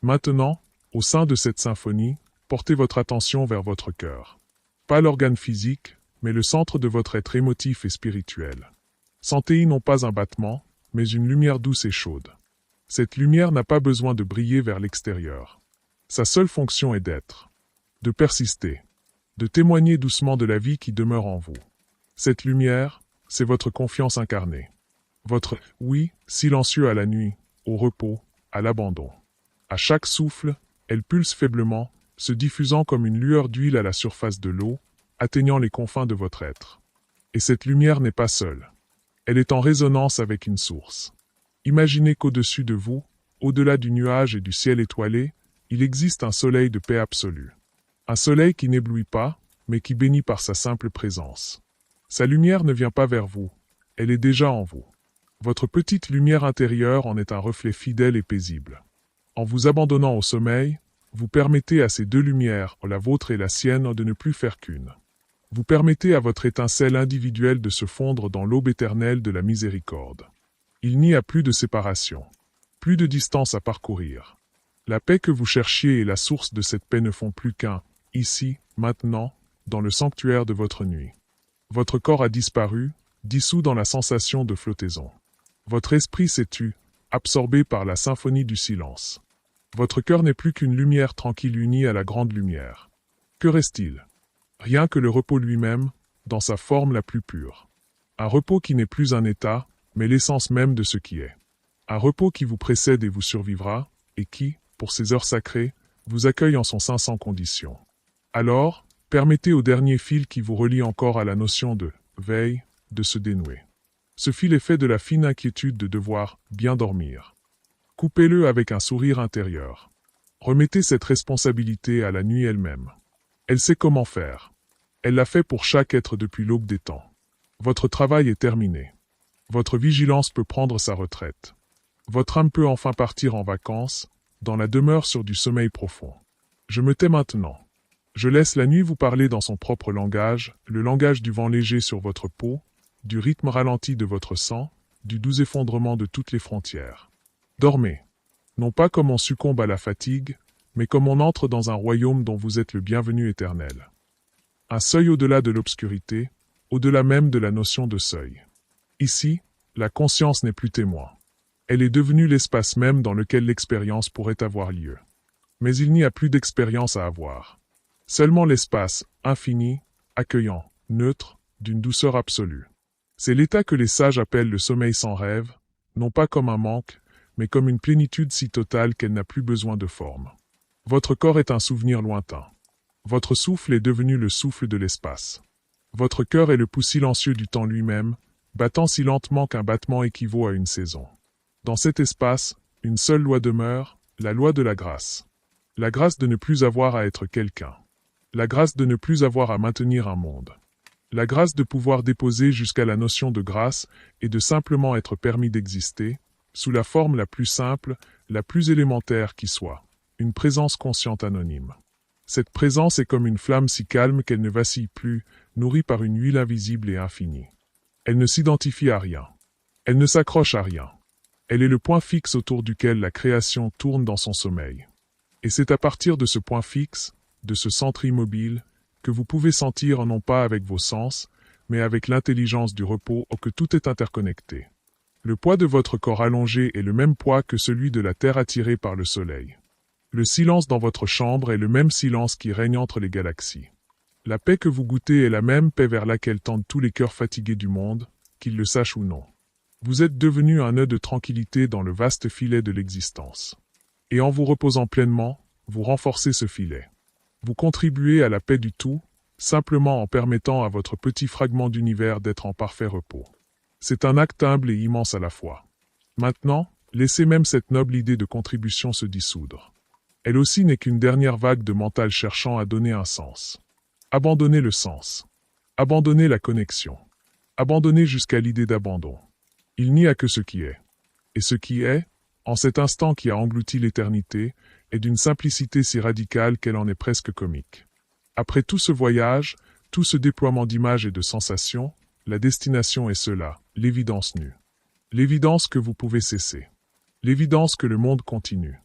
Maintenant, au sein de cette symphonie, portez votre attention vers votre cœur. Pas l'organe physique, mais le centre de votre être émotif et spirituel. Sentez-y non pas un battement, mais une lumière douce et chaude. Cette lumière n'a pas besoin de briller vers l'extérieur. Sa seule fonction est d'être, de persister, de témoigner doucement de la vie qui demeure en vous. Cette lumière, c'est votre confiance incarnée. Votre « oui » silencieux à la nuit, au repos, à l'abandon. À chaque souffle, elle pulse faiblement, se diffusant comme une lueur d'huile à la surface de l'eau, atteignant les confins de votre être. Et cette lumière n'est pas seule. Elle est en résonance avec une source. Imaginez qu'au-dessus de vous, au-delà du nuage et du ciel étoilé, il existe un soleil de paix absolue. Un soleil qui n'éblouit pas, mais qui bénit par sa simple présence. Sa lumière ne vient pas vers vous, elle est déjà en vous. Votre petite lumière intérieure en est un reflet fidèle et paisible. En vous abandonnant au sommeil, vous permettez à ces deux lumières, la vôtre et la sienne, de ne plus faire qu'une. Vous permettez à votre étincelle individuelle de se fondre dans l'aube éternelle de la miséricorde. Il n'y a plus de séparation, plus de distance à parcourir. La paix que vous cherchiez et la source de cette paix ne font plus qu'un, ici, maintenant, dans le sanctuaire de votre nuit. Votre corps a disparu, dissous dans la sensation de flottaison. Votre esprit s'est tu, absorbé par la symphonie du silence. Votre cœur n'est plus qu'une lumière tranquille unie à la grande lumière. Que reste-t-il? Rien que le repos lui-même, dans sa forme la plus pure. Un repos qui n'est plus un état, mais l'essence même de ce qui est. Un repos qui vous précède et vous survivra, et qui, pour ces heures sacrées, vous accueille en son sein sans condition. Alors, permettez au dernier fil qui vous relie encore à la notion de « veille » de se dénouer. Ce fil est fait de la fine inquiétude de devoir bien dormir. Coupez-le avec un sourire intérieur. Remettez cette responsabilité à la nuit elle-même. Elle sait comment faire. Elle l'a fait pour chaque être depuis l'aube des temps. Votre travail est terminé. Votre vigilance peut prendre sa retraite. Votre âme peut enfin partir en vacances, dans la demeure sur du sommeil profond. Je me tais maintenant. Je laisse la nuit vous parler dans son propre langage, le langage du vent léger sur votre peau, du rythme ralenti de votre sang, du doux effondrement de toutes les frontières. Dormez. Non pas comme on succombe à la fatigue, mais comme on entre dans un royaume dont vous êtes le bienvenu éternel. Un seuil au-delà de l'obscurité, au-delà même de la notion de seuil. Ici, la conscience n'est plus témoin. Elle est devenue l'espace même dans lequel l'expérience pourrait avoir lieu. Mais il n'y a plus d'expérience à avoir. Seulement l'espace, infini, accueillant, neutre, d'une douceur absolue. C'est l'état que les sages appellent le sommeil sans rêve, non pas comme un manque, mais comme une plénitude si totale qu'elle n'a plus besoin de forme. Votre corps est un souvenir lointain. Votre souffle est devenu le souffle de l'espace. Votre cœur est le pouls silencieux du temps lui-même, battant si lentement qu'un battement équivaut à une saison. Dans cet espace, une seule loi demeure, la loi de la grâce. La grâce de ne plus avoir à être quelqu'un. La grâce de ne plus avoir à maintenir un monde. La grâce de pouvoir déposer jusqu'à la notion de grâce et de simplement être permis d'exister, sous la forme la plus simple, la plus élémentaire qui soit, une présence consciente anonyme. Cette présence est comme une flamme si calme qu'elle ne vacille plus, nourrie par une huile invisible et infinie. Elle ne s'identifie à rien. Elle ne s'accroche à rien. Elle est le point fixe autour duquel la création tourne dans son sommeil. Et c'est à partir de ce point fixe, de ce centre immobile, que vous pouvez sentir non pas avec vos sens, mais avec l'intelligence du repos que tout est interconnecté. Le poids de votre corps allongé est le même poids que celui de la Terre attirée par le Soleil. Le silence dans votre chambre est le même silence qui règne entre les galaxies. La paix que vous goûtez est la même paix vers laquelle tendent tous les cœurs fatigués du monde, qu'ils le sachent ou non. Vous êtes devenu un nœud de tranquillité dans le vaste filet de l'existence. Et en vous reposant pleinement, vous renforcez ce filet. Vous contribuez à la paix du tout, simplement en permettant à votre petit fragment d'univers d'être en parfait repos. C'est un acte humble et immense à la fois. Maintenant, laissez même cette noble idée de contribution se dissoudre. Elle aussi n'est qu'une dernière vague de mental cherchant à donner un sens. Abandonnez le sens. Abandonnez la connexion. Abandonnez jusqu'à l'idée d'abandon. Il n'y a que ce qui est. Et ce qui est, en cet instant qui a englouti l'éternité, est d'une simplicité si radicale qu'elle en est presque comique. Après tout ce voyage, tout ce déploiement d'images et de sensations, la destination est cela, l'évidence nue. L'évidence que vous pouvez cesser. L'évidence que le monde continue.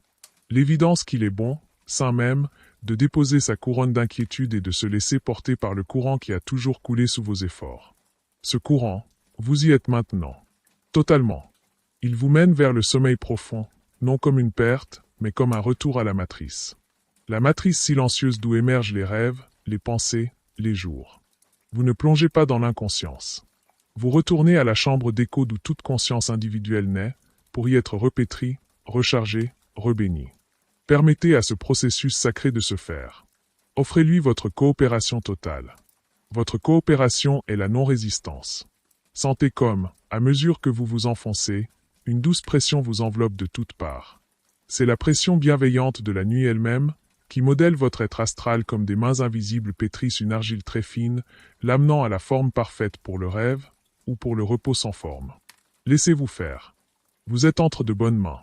L'évidence qu'il est bon, sain même, de déposer sa couronne d'inquiétude et de se laisser porter par le courant qui a toujours coulé sous vos efforts. Ce courant, vous y êtes maintenant. Totalement. Il vous mène vers le sommeil profond, non comme une perte, mais comme un retour à la matrice. La matrice silencieuse d'où émergent les rêves, les pensées, les jours. Vous ne plongez pas dans l'inconscience. Vous retournez à la chambre d'écho d'où toute conscience individuelle naît, pour y être repétrie, rechargée, rebénie. Permettez à ce processus sacré de se faire. Offrez-lui votre coopération totale. Votre coopération est la non-résistance. Sentez comme, à mesure que vous vous enfoncez, une douce pression vous enveloppe de toutes parts. C'est la pression bienveillante de la nuit elle-même, qui modèlent votre être astral comme des mains invisibles pétrissent une argile très fine, l'amenant à la forme parfaite pour le rêve ou pour le repos sans forme. Laissez-vous faire. Vous êtes entre de bonnes mains.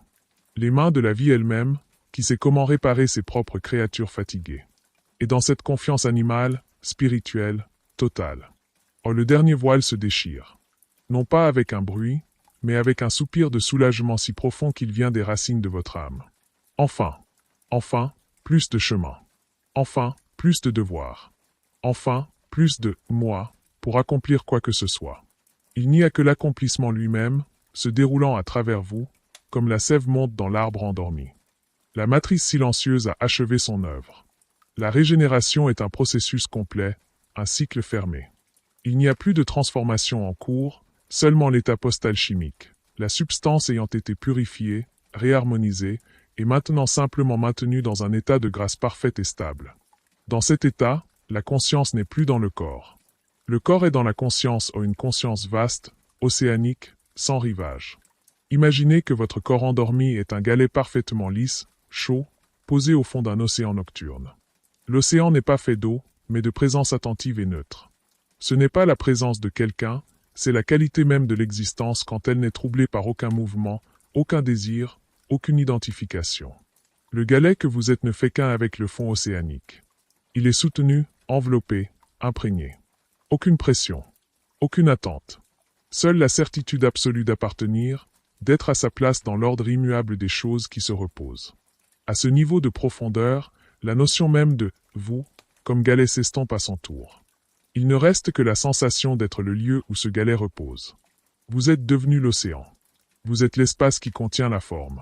Les mains de la vie elle-même, qui sait comment réparer ses propres créatures fatiguées. Et dans cette confiance animale, spirituelle, totale. Oh, le dernier voile se déchire. Non pas avec un bruit, mais avec un soupir de soulagement si profond qu'il vient des racines de votre âme. Enfin, plus de chemin. Enfin, plus de devoirs. Enfin, plus de « moi » pour accomplir quoi que ce soit. Il n'y a que l'accomplissement lui-même, se déroulant à travers vous, comme la sève monte dans l'arbre endormi. La matrice silencieuse a achevé son œuvre. La régénération est un processus complet, un cycle fermé. Il n'y a plus de transformation en cours, seulement l'état post-alchimique, la substance ayant été purifiée, réharmonisée, et maintenant simplement maintenue dans un état de grâce parfaite et stable. Dans cet état, la conscience n'est plus dans le corps. Le corps est dans la conscience ou une conscience vaste, océanique, sans rivage. Imaginez que votre corps endormi est un galet parfaitement lisse, chaud, posé au fond d'un océan nocturne. L'océan n'est pas fait d'eau, mais de présence attentive et neutre. Ce n'est pas la présence de quelqu'un, c'est la qualité même de l'existence quand elle n'est troublée par aucun mouvement, aucun désir, aucune identification. Le galet que vous êtes ne fait qu'un avec le fond océanique. Il est soutenu, enveloppé, imprégné. Aucune pression, aucune attente. Seule la certitude absolue d'appartenir, d'être à sa place dans l'ordre immuable des choses qui se reposent. À ce niveau de profondeur, la notion même de « vous » comme galet s'estompe à son tour. Il ne reste que la sensation d'être le lieu où ce galet repose. Vous êtes devenu l'océan. Vous êtes l'espace qui contient la forme.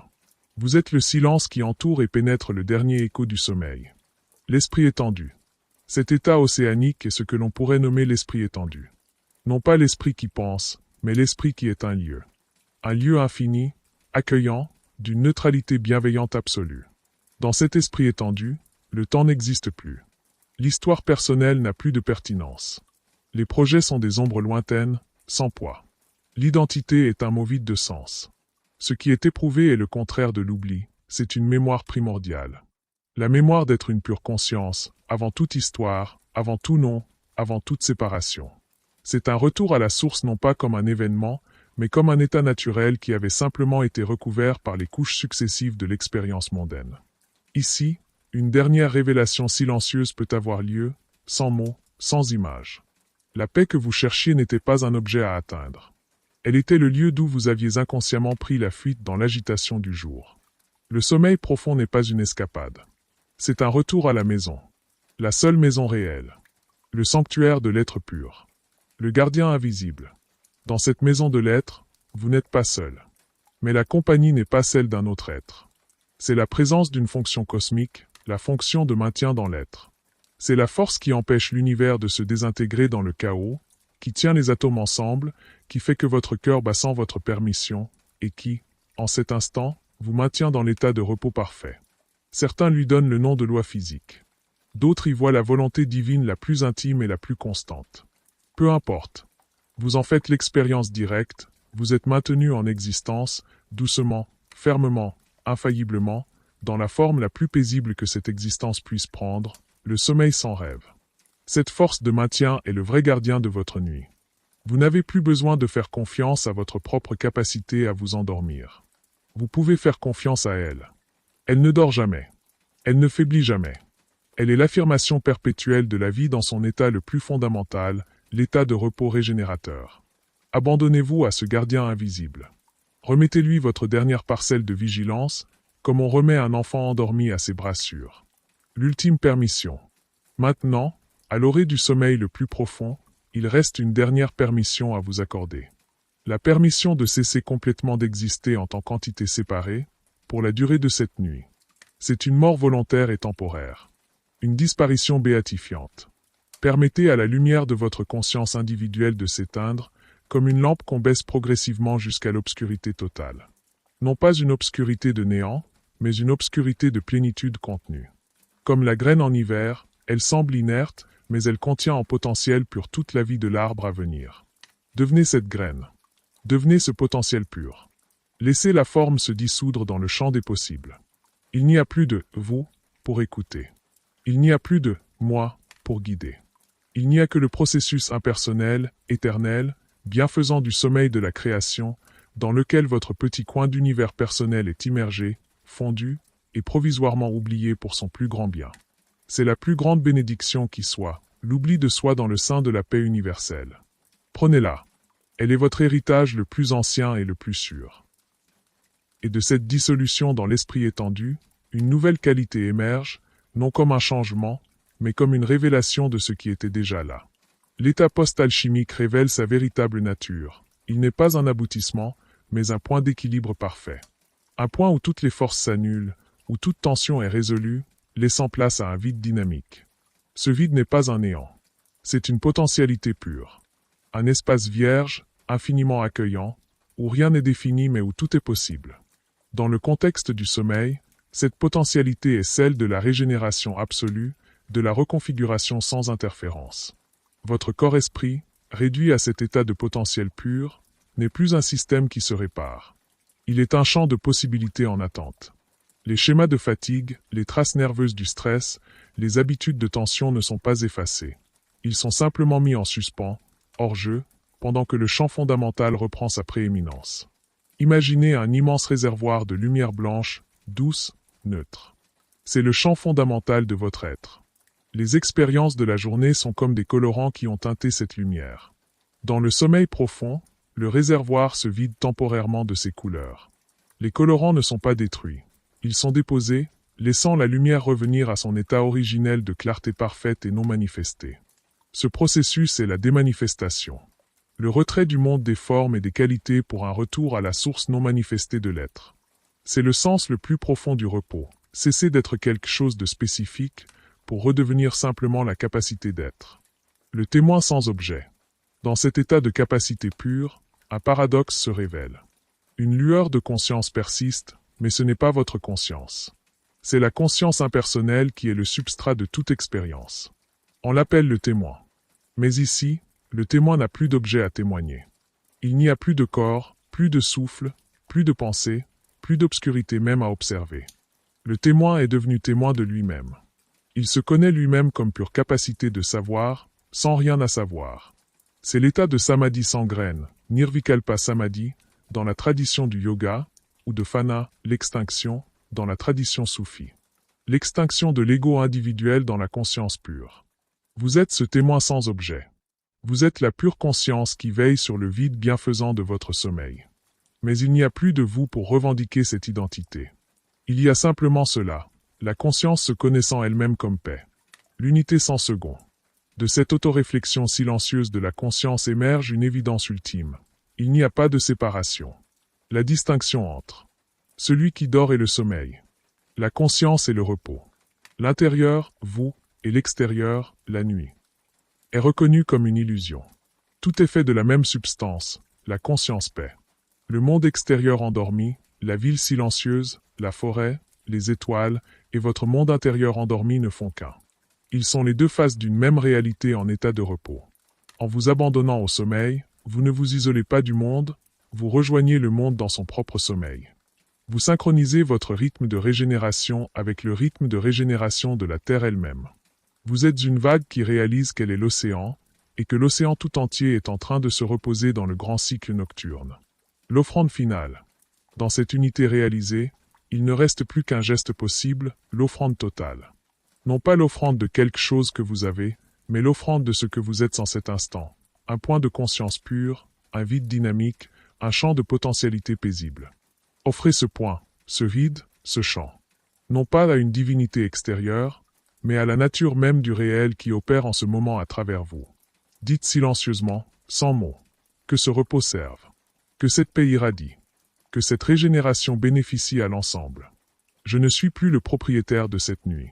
Vous êtes le silence qui entoure et pénètre le dernier écho du sommeil. L'esprit étendu. Cet état océanique est ce que l'on pourrait nommer l'esprit étendu. Non pas l'esprit qui pense, mais l'esprit qui est un lieu. Un lieu infini, accueillant, d'une neutralité bienveillante absolue. Dans cet esprit étendu, le temps n'existe plus. L'histoire personnelle n'a plus de pertinence. Les projets sont des ombres lointaines, sans poids. L'identité est un mot vide de sens. Ce qui est éprouvé est le contraire de l'oubli, c'est une mémoire primordiale. La mémoire d'être une pure conscience, avant toute histoire, avant tout nom, avant toute séparation. C'est un retour à la source non pas comme un événement, mais comme un état naturel qui avait simplement été recouvert par les couches successives de l'expérience mondaine. Ici, une dernière révélation silencieuse peut avoir lieu, sans mots, sans images. La paix que vous cherchiez n'était pas un objet à atteindre. Elle était le lieu d'où vous aviez inconsciemment pris la fuite dans l'agitation du jour. Le sommeil profond n'est pas une escapade. C'est un retour à la maison. La seule maison réelle. Le sanctuaire de l'être pur. Le gardien invisible. Dans cette maison de l'être, vous n'êtes pas seul. Mais la compagnie n'est pas celle d'un autre être. C'est la présence d'une fonction cosmique, la fonction de maintien dans l'être. C'est la force qui empêche l'univers de se désintégrer dans le chaos, qui tient les atomes ensemble, qui fait que votre cœur bat sans votre permission, et qui, en cet instant, vous maintient dans l'état de repos parfait. Certains lui donnent le nom de loi physique. D'autres y voient la volonté divine la plus intime et la plus constante. Peu importe. Vous en faites l'expérience directe, vous êtes maintenu en existence, doucement, fermement, infailliblement, dans la forme la plus paisible que cette existence puisse prendre, le sommeil sans rêve. Cette force de maintien est le vrai gardien de votre nuit. Vous n'avez plus besoin de faire confiance à votre propre capacité à vous endormir. Vous pouvez faire confiance à elle. Elle ne dort jamais. Elle ne faiblit jamais. Elle est l'affirmation perpétuelle de la vie dans son état le plus fondamental, l'état de repos régénérateur. Abandonnez-vous à ce gardien invisible. Remettez-lui votre dernière parcelle de vigilance, comme on remet un enfant endormi à ses bras sûrs. L'ultime permission. Maintenant, à l'orée du sommeil le plus profond, il reste une dernière permission à vous accorder. La permission de cesser complètement d'exister en tant qu'entité séparée, pour la durée de cette nuit. C'est une mort volontaire et temporaire. Une disparition béatifiante. Permettez à la lumière de votre conscience individuelle de s'éteindre, comme une lampe qu'on baisse progressivement jusqu'à l'obscurité totale. Non pas une obscurité de néant, mais une obscurité de plénitude contenue. Comme la graine en hiver, elle semble inerte, mais elle contient en potentiel pur toute la vie de l'arbre à venir. Devenez cette graine. Devenez ce potentiel pur. Laissez la forme se dissoudre dans le champ des possibles. Il n'y a plus de « vous », pour écouter. Il n'y a plus de « moi » pour guider. Il n'y a que le processus impersonnel, éternel, bienfaisant du sommeil de la création, dans lequel votre petit coin d'univers personnel est immergé, fondu, et provisoirement oublié pour son plus grand bien. C'est la plus grande bénédiction qui soit, l'oubli de soi dans le sein de la paix universelle. Prenez-la. Elle est votre héritage le plus ancien et le plus sûr. Et de cette dissolution dans l'esprit étendu, une nouvelle qualité émerge, non comme un changement, mais comme une révélation de ce qui était déjà là. L'état post-alchimique révèle sa véritable nature. Il n'est pas un aboutissement, mais un point d'équilibre parfait. Un point où toutes les forces s'annulent, où toute tension est résolue, laissant place à un vide dynamique. Ce vide n'est pas un néant. C'est une potentialité pure. Un espace vierge, infiniment accueillant, où rien n'est défini mais où tout est possible. Dans le contexte du sommeil, cette potentialité est celle de la régénération absolue, de la reconfiguration sans interférence. Votre corps-esprit, réduit à cet état de potentiel pur, n'est plus un système qui se répare. Il est un champ de possibilités en attente. Les schémas de fatigue, les traces nerveuses du stress, les habitudes de tension ne sont pas effacés. Ils sont simplement mis en suspens, hors jeu, pendant que le champ fondamental reprend sa prééminence. Imaginez un immense réservoir de lumière blanche, douce, neutre. C'est le champ fondamental de votre être. Les expériences de la journée sont comme des colorants qui ont teinté cette lumière. Dans le sommeil profond, le réservoir se vide temporairement de ses couleurs. Les colorants ne sont pas détruits. Ils sont déposés, laissant la lumière revenir à son état originel de clarté parfaite et non manifestée. Ce processus est la démanifestation. Le retrait du monde des formes et des qualités pour un retour à la source non manifestée de l'être. C'est le sens le plus profond du repos. Cesser d'être quelque chose de spécifique pour redevenir simplement la capacité d'être. Le témoin sans objet. Dans cet état de capacité pure, un paradoxe se révèle. Une lueur de conscience persiste, mais ce n'est pas votre conscience. C'est la conscience impersonnelle qui est le substrat de toute expérience. On l'appelle le témoin. Mais ici, le témoin n'a plus d'objet à témoigner. Il n'y a plus de corps, plus de souffle, plus de pensée, plus d'obscurité même à observer. Le témoin est devenu témoin de lui-même. Il se connaît lui-même comme pure capacité de savoir, sans rien à savoir. C'est l'état de samadhi sans graine, nirvikalpa samadhi, dans la tradition du yoga, ou de fana, l'extinction, dans la tradition soufie. L'extinction de l'ego individuel dans la conscience pure. Vous êtes ce témoin sans objet. Vous êtes la pure conscience qui veille sur le vide bienfaisant de votre sommeil. Mais il n'y a plus de vous pour revendiquer cette identité. Il y a simplement cela, la conscience se connaissant elle-même comme paix. L'unité sans second. De cette autoréflexion silencieuse de la conscience émerge une évidence ultime. Il n'y a pas de séparation. La distinction entre celui qui dort et le sommeil, la conscience et le repos, l'intérieur, vous, et l'extérieur, la nuit, est reconnu comme une illusion. Tout est fait de la même substance, la conscience paix. Le monde extérieur endormi, la ville silencieuse, la forêt, les étoiles, et votre monde intérieur endormi ne font qu'un. Ils sont les deux faces d'une même réalité en état de repos. En vous abandonnant au sommeil, vous ne vous isolez pas du monde, vous rejoignez le monde dans son propre sommeil. Vous synchronisez votre rythme de régénération avec le rythme de régénération de la Terre elle-même. Vous êtes une vague qui réalise qu'elle est l'océan, et que l'océan tout entier est en train de se reposer dans le grand cycle nocturne. L'offrande finale. Dans cette unité réalisée, il ne reste plus qu'un geste possible, l'offrande totale. Non pas l'offrande de quelque chose que vous avez, mais l'offrande de ce que vous êtes en cet instant. Un point de conscience pure, un vide dynamique, un champ de potentialité paisible. Offrez ce point, ce vide, ce champ. Non pas à une divinité extérieure, mais à la nature même du réel qui opère en ce moment à travers vous. Dites silencieusement, sans mots, que ce repos serve, que cette paix irradie, que cette régénération bénéficie à l'ensemble. Je ne suis plus le propriétaire de cette nuit.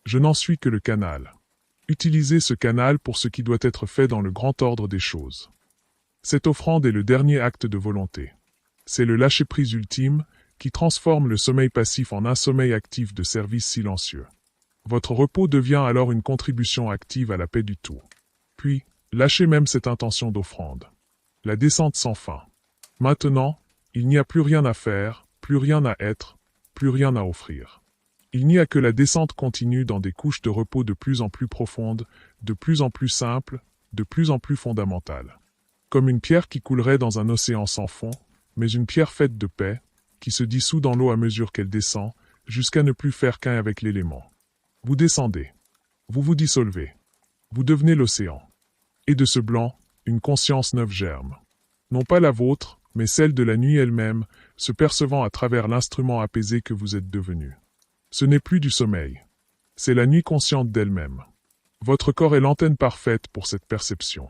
Je n'en suis que le canal. Utilisez ce canal pour ce qui doit être fait dans le grand ordre des choses. Cette offrande est le dernier acte de volonté. C'est le lâcher-prise ultime qui transforme le sommeil passif en un sommeil actif de service silencieux. Votre repos devient alors une contribution active à la paix du tout. Puis, lâchez même cette intention d'offrande. La descente sans fin. Maintenant, il n'y a plus rien à faire, plus rien à être, plus rien à offrir. Il n'y a que la descente continue dans des couches de repos de plus en plus profondes, de plus en plus simples, de plus en plus fondamentales. Comme une pierre qui coulerait dans un océan sans fond, mais une pierre faite de paix, qui se dissout dans l'eau à mesure qu'elle descend, jusqu'à ne plus faire qu'un avec l'élément. Vous descendez. Vous vous dissolvez. Vous devenez l'océan. Et de ce blanc, une conscience neuve germe. Non pas la vôtre, mais celle de la nuit elle-même, se percevant à travers l'instrument apaisé que vous êtes devenu. Ce n'est plus du sommeil. C'est la nuit consciente d'elle-même. Votre corps est l'antenne parfaite pour cette perception.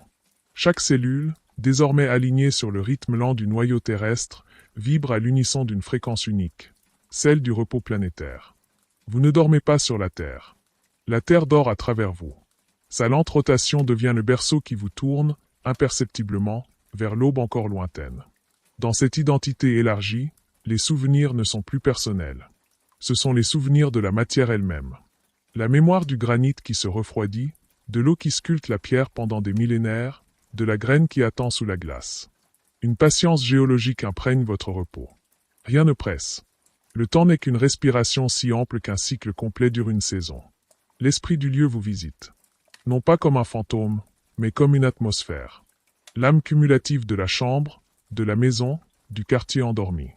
Chaque cellule, désormais alignée sur le rythme lent du noyau terrestre, vibre à l'unisson d'une fréquence unique, celle du repos planétaire. Vous ne dormez pas sur la Terre. La Terre dort à travers vous. Sa lente rotation devient le berceau qui vous tourne, imperceptiblement, vers l'aube encore lointaine. Dans cette identité élargie, les souvenirs ne sont plus personnels. Ce sont les souvenirs de la matière elle-même. La mémoire du granit qui se refroidit, de l'eau qui sculpte la pierre pendant des millénaires, de la graine qui attend sous la glace. Une patience géologique imprègne votre repos. Rien ne presse. Le temps n'est qu'une respiration si ample qu'un cycle complet dure une saison. L'esprit du lieu vous visite. Non pas comme un fantôme, mais comme une atmosphère. L'âme cumulative de la chambre, de la maison, du quartier endormi.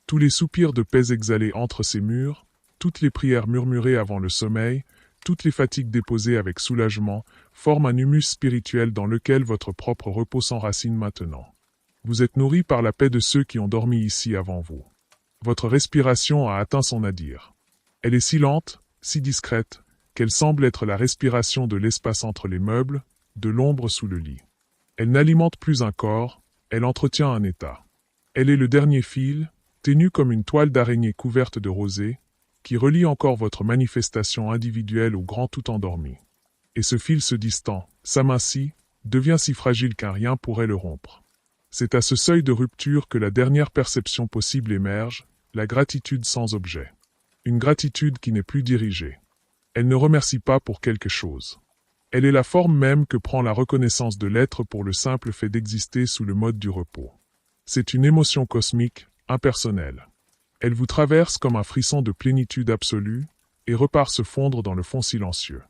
Tous les soupirs de paix exhalés entre ces murs, toutes les prières murmurées avant le sommeil, toutes les fatigues déposées avec soulagement, forment un humus spirituel dans lequel votre propre repos s'enracine maintenant. Vous êtes nourri par la paix de ceux qui ont dormi ici avant vous. Votre respiration a atteint son nadir. Elle est si lente, si discrète, qu'elle semble être la respiration de l'espace entre les meubles, de l'ombre sous le lit. Elle n'alimente plus un corps, elle entretient un état. Elle est le dernier fil, ténu comme une toile d'araignée couverte de rosée, qui relie encore votre manifestation individuelle au grand tout endormi. Et ce fil se distend, s'amincit, devient si fragile qu'un rien pourrait le rompre. C'est à ce seuil de rupture que la dernière perception possible émerge, la gratitude sans objet. Une gratitude qui n'est plus dirigée. Elle ne remercie pas pour quelque chose. Elle est la forme même que prend la reconnaissance de l'être pour le simple fait d'exister sous le mode du repos. C'est une émotion cosmique, impersonnelle. Elle vous traverse comme un frisson de plénitude absolue et repart se fondre dans le fond silencieux.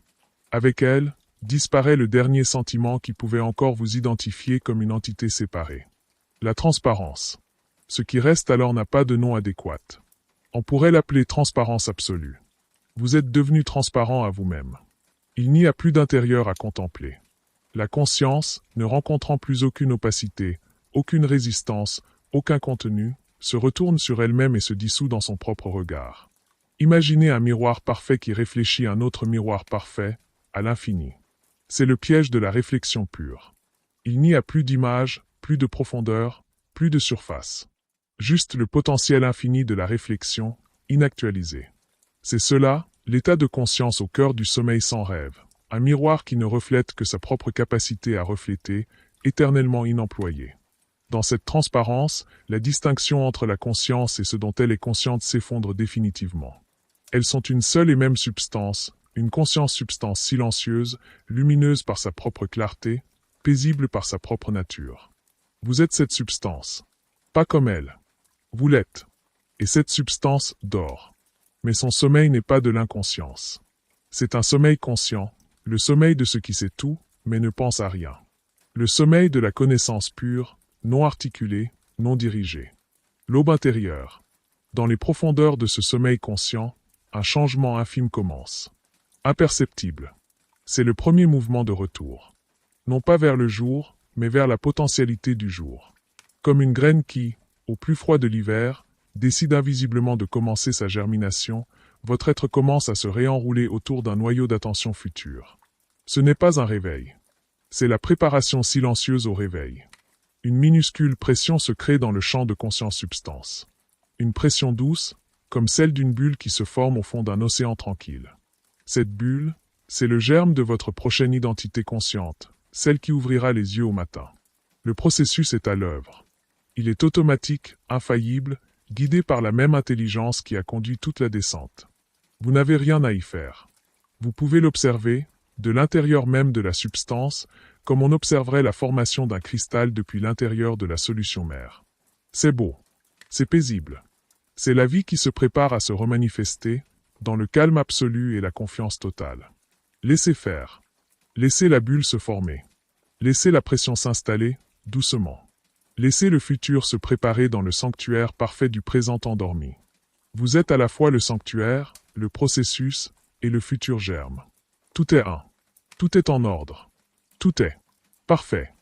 Avec elle, disparaît le dernier sentiment qui pouvait encore vous identifier comme une entité séparée. La transparence. Ce qui reste alors n'a pas de nom adéquat. On pourrait l'appeler transparence absolue. Vous êtes devenu transparent à vous-même. Il n'y a plus d'intérieur à contempler. La conscience, ne rencontrant plus aucune opacité, aucune résistance, aucun contenu, se retourne sur elle-même et se dissout dans son propre regard. Imaginez un miroir parfait qui réfléchit un autre miroir parfait, à l'infini. C'est le piège de la réflexion pure. Il n'y a plus d'image, plus de profondeur, plus de surface. Juste le potentiel infini de la réflexion, inactualisé. C'est cela, l'état de conscience au cœur du sommeil sans rêve, un miroir qui ne reflète que sa propre capacité à refléter, éternellement inemployée. Dans cette transparence, la distinction entre la conscience et ce dont elle est consciente s'effondre définitivement. Elles sont une seule et même substance, une conscience-substance silencieuse, lumineuse par sa propre clarté, paisible par sa propre nature. Vous êtes cette substance. Pas comme elle. Vous l'êtes. Et cette substance dort. Mais son sommeil n'est pas de l'inconscience. C'est un sommeil conscient, le sommeil de ce qui sait tout, mais ne pense à rien. Le sommeil de la connaissance pure, non articulée, non dirigée. L'aube intérieure. Dans les profondeurs de ce sommeil conscient, un changement infime commence. Imperceptible. C'est le premier mouvement de retour. Non pas vers le jour, mais vers la potentialité du jour. Comme une graine qui, au plus froid de l'hiver, décide invisiblement de commencer sa germination, votre être commence à se réenrouler autour d'un noyau d'attention future. Ce n'est pas un réveil. C'est la préparation silencieuse au réveil. Une minuscule pression se crée dans le champ de conscience-substance. Une pression douce, comme celle d'une bulle qui se forme au fond d'un océan tranquille. Cette bulle, c'est le germe de votre prochaine identité consciente, celle qui ouvrira les yeux au matin. Le processus est à l'œuvre. Il est automatique, infaillible, guidé par la même intelligence qui a conduit toute la descente. Vous n'avez rien à y faire. Vous pouvez l'observer, de l'intérieur même de la substance, comme on observerait la formation d'un cristal depuis l'intérieur de la solution mère. C'est beau. C'est paisible. C'est la vie qui se prépare à se remanifester, dans le calme absolu et la confiance totale. Laissez faire. Laissez la bulle se former. Laissez la pression s'installer, doucement. Laissez le futur se préparer dans le sanctuaire parfait du présent endormi. Vous êtes à la fois le sanctuaire, le processus et le futur germe. Tout est un. Tout est en ordre. Tout est parfait.